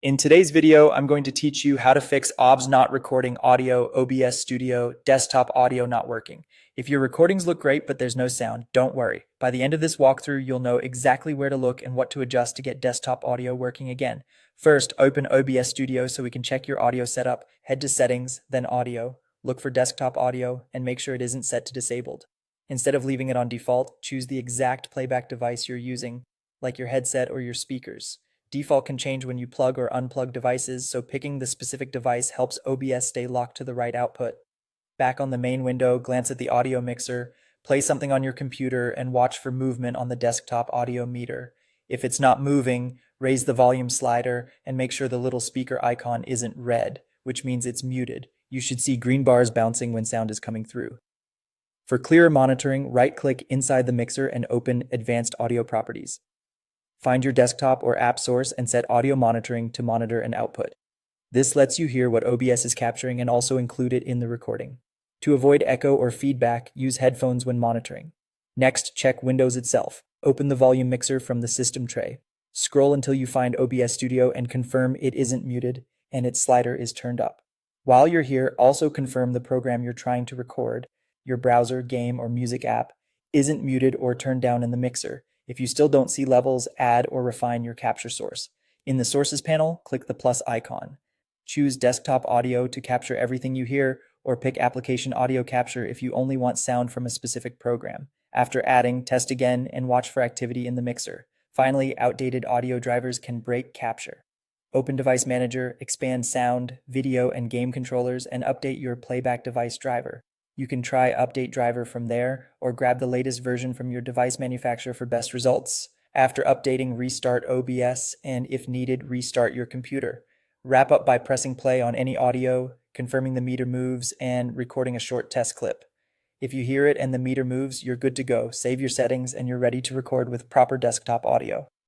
In today's video, I'm going to teach you how to fix OBS not recording audio, OBS Studio, desktop audio not working. If your recordings look great but there's no sound, don't worry. By the end of this walkthrough, you'll know exactly where to look and what to adjust to get desktop audio working again. First, open OBS Studio so we can check your audio setup. Head to Settings, then Audio. Look for Desktop Audio and make sure it isn't set to Disabled. Instead of leaving it on default, choose the exact playback device you're using, like your headset or your speakers. Default can change when you plug or unplug devices, so picking the specific device helps OBS stay locked to the right output. Back on the main window, glance at the audio mixer, play something on your computer, and watch for movement on the desktop audio meter. If it's not moving, raise the volume slider and make sure the little speaker icon isn't red, which means it's muted. You should see green bars bouncing when sound is coming through. For clearer monitoring, right-click inside the mixer and open Advanced Audio Properties. Find your desktop or app source and set audio monitoring to monitor an output. This lets you hear what OBS is capturing and also include it in the recording. To avoid echo or feedback, use headphones when monitoring. Next, check Windows itself. Open the volume mixer from the system tray. Scroll until you find OBS Studio and confirm it isn't muted and its slider is turned up. While you're here, also confirm the program you're trying to record, your browser, game, or music app, isn't muted or turned down in the mixer. If you still don't see levels, add or refine your capture source. In the Sources panel, click the plus icon. Choose Desktop Audio to capture everything you hear, or pick Application Audio Capture if you only want sound from a specific program. After adding, test again and watch for activity in the mixer. Finally, outdated audio drivers can break capture. Open Device Manager, expand sound, video, and game controllers, and update your playback device driver. You can try Update Driver from there, or grab the latest version from your device manufacturer for best results. After updating, restart OBS, and if needed, restart your computer. Wrap up by pressing play on any audio, confirming the meter moves, and recording a short test clip. If you hear it and the meter moves, you're good to go. Save your settings, and you're ready to record with proper desktop audio.